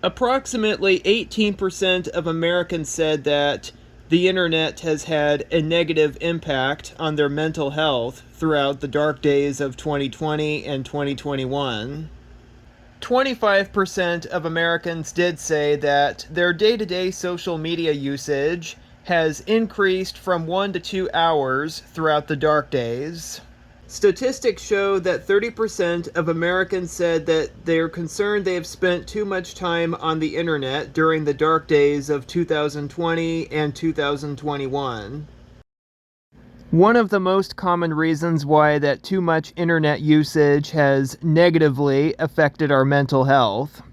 Approximately 18% of Americans said that the internet has had a negative impact on their mental health throughout the dark days of 2020 and 2021. 25% of Americans did say that their day-to-day social media usage has increased from 1 to 2 hours throughout the dark days. Statistics show that 30% of Americans said that they're concerned they have spent too much time on the internet during the dark days of 2020 and 2021. One of the most common reasons why that too much internet usage has negatively affected our mental health.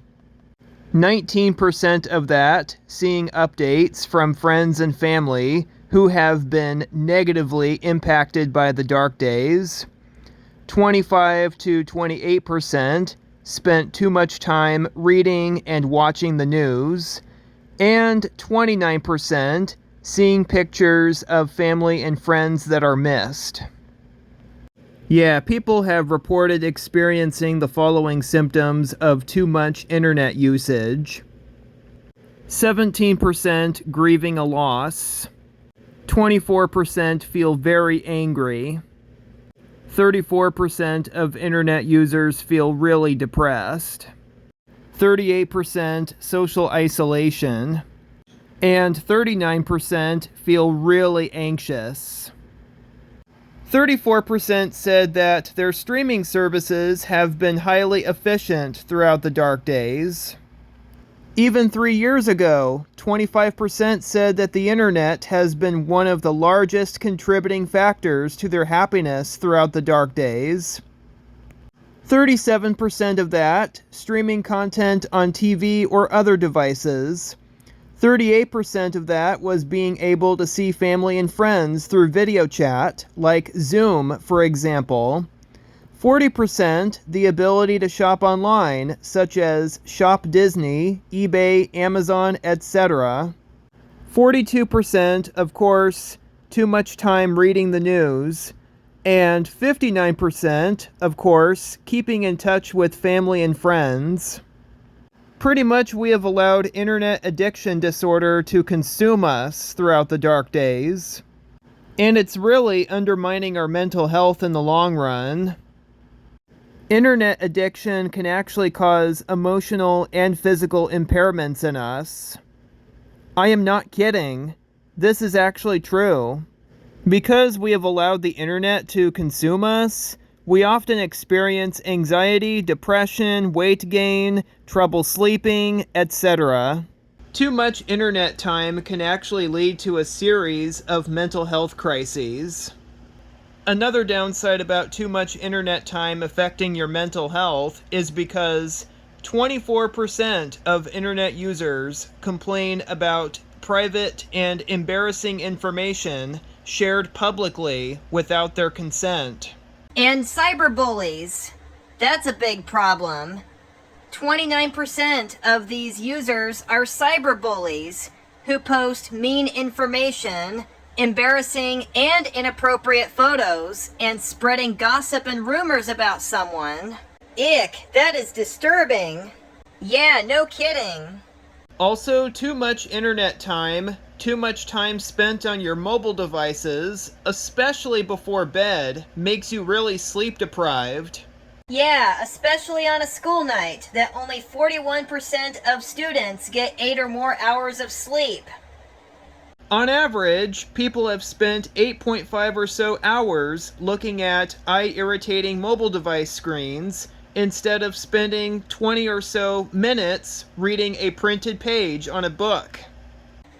19% of that seeing updates from friends and family who have been negatively impacted by the dark days. 25 to 28% spent too much time reading and watching the news. And 29% seeing pictures of family and friends that are missed. Yeah, people have reported experiencing the following symptoms of too much internet usage. 17% grieving a loss. 24% feel very angry. 34% of internet users feel really depressed. 38% social isolation. And 39% feel really anxious. 34% said that their streaming services have been highly efficient throughout the dark days. Even 3 years ago, 25% said that the internet has been one of the largest contributing factors to their happiness throughout the dark days. 37% of that, streaming content on TV or other devices. 38% of that was being able to see family and friends through video chat, like Zoom, for example. 40% the ability to shop online, such as Shop Disney, eBay, Amazon, etc. 42%, of course, too much time reading the news. And 59%, of course, keeping in touch with family and friends. Pretty much we have allowed internet addiction disorder to consume us throughout the dark days. And it's really undermining our mental health in the long run. Internet addiction can actually cause emotional and physical impairments in us. I am not kidding. This is actually true. Because we have allowed the internet to consume us, we often experience anxiety, depression, weight gain, trouble sleeping, etc. Too much internet time can actually lead to a series of mental health crises. Another downside about too much internet time affecting your mental health is because 24% of internet users complain about private and embarrassing information shared publicly without their consent. And cyberbullies. That's a big problem. 29% of these users are cyberbullies who post mean information, embarrassing and inappropriate photos, and spreading gossip and rumors about someone. Ick, that is disturbing. Yeah, no kidding. Also, too much internet time, too much time spent on your mobile devices, especially before bed, makes you really sleep deprived. Yeah, especially on a school night that only 41% of students get 8 or more hours of sleep. On average, people have spent 8.5 or so hours looking at eye-irritating mobile device screens instead of spending 20 or so minutes reading a printed page on a book.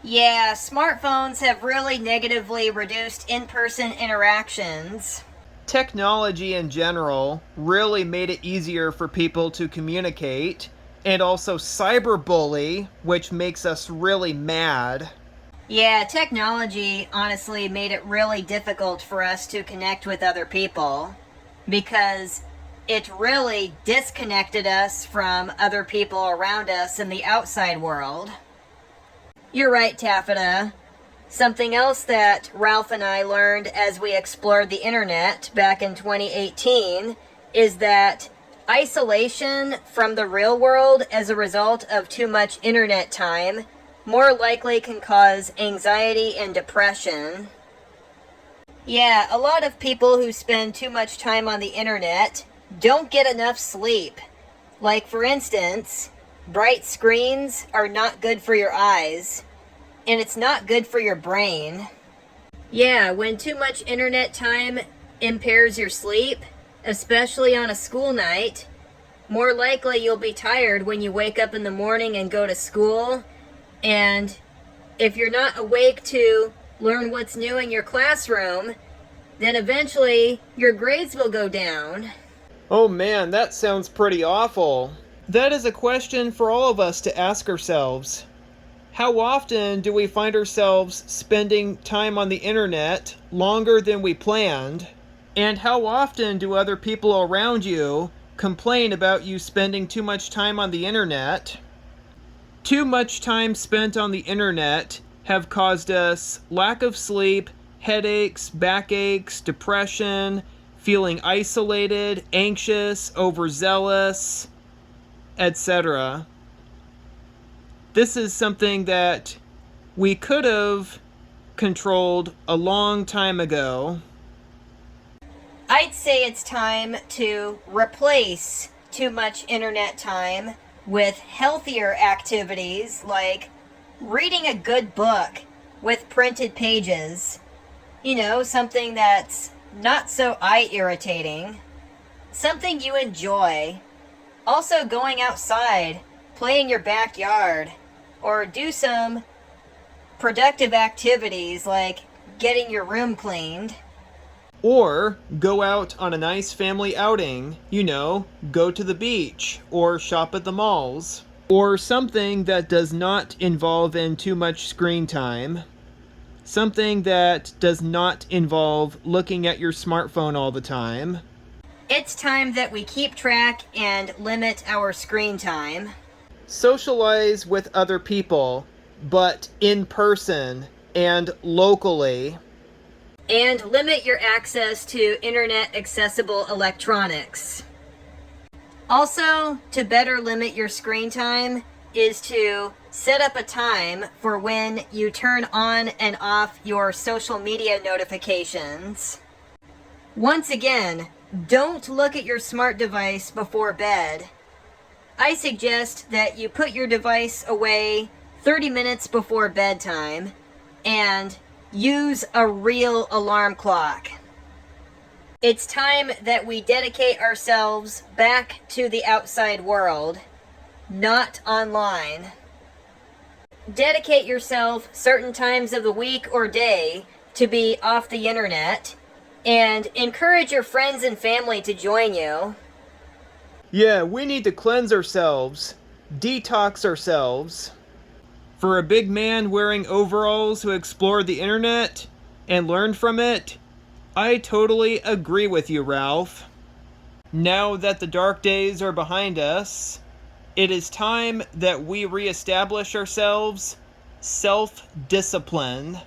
Yeah, smartphones have really negatively reduced in-person interactions. Technology in general really made it easier for people to communicate, and also cyberbully, which makes us really mad. Yeah, technology honestly made it really difficult for us to connect with other people because it really disconnected us from other people around us in the outside world. You're right, Taffeta. Something else that Ralph and I learned as we explored the internet back in 2018 is that Isolation from the real world as a result of too much internet time more likely can cause anxiety and depression. Yeah, a lot of people who spend too much time on the internet don't get enough sleep. Like, for instance, bright screens are not good for your eyes, and it's not good for your brain. Yeah, when too much internet time impairs your sleep, especially on a school night, more likely you'll be tired when you wake up in the morning and go to school. And if you're not awake to learn what's new in your classroom, then eventually your grades will go down. Oh man, that sounds pretty awful. That is a question for all of us to ask ourselves. How often do we find ourselves spending time on the internet longer than we planned? And how often do other people around you complain about you spending too much time on the internet? Too much time spent on the internet have caused us lack of sleep, headaches, backaches, depression, feeling isolated, anxious, overzealous, etc. This is something that we could have controlled a long time ago. I'd say it's time to replace too much internet time with healthier activities like reading a good book with printed pages. You know, something that's not so eye irritating. Something you enjoy. Also going outside, play in your backyard, or do some productive activities like getting your room cleaned. Or go out on a nice family outing, you know, go to the beach or shop at the malls. Or something that does not involve in too much screen time. Something that does not involve looking at your smartphone all the time. It's time that we keep track and limit our screen time. Socialize with other people, but in person and locally. And limit your access to internet accessible electronics. Also, to better limit your screen time is to set up a time for when you turn on and off your social media notifications. Once again, don't look at your smart device before bed. I suggest that you put your device away 30 minutes before bedtime and use a real alarm clock. It's time that we dedicate ourselves back to the outside world, not online. Dedicate yourself certain times of the week or day to be off the internet, and encourage your friends and family to join you. Yeah, we need to cleanse ourselves, detox ourselves. For a big man wearing overalls who explored the internet and learned from it, I totally agree with you, Ralph. Now that the dark days are behind us, it is time that we reestablish ourselves self-discipline.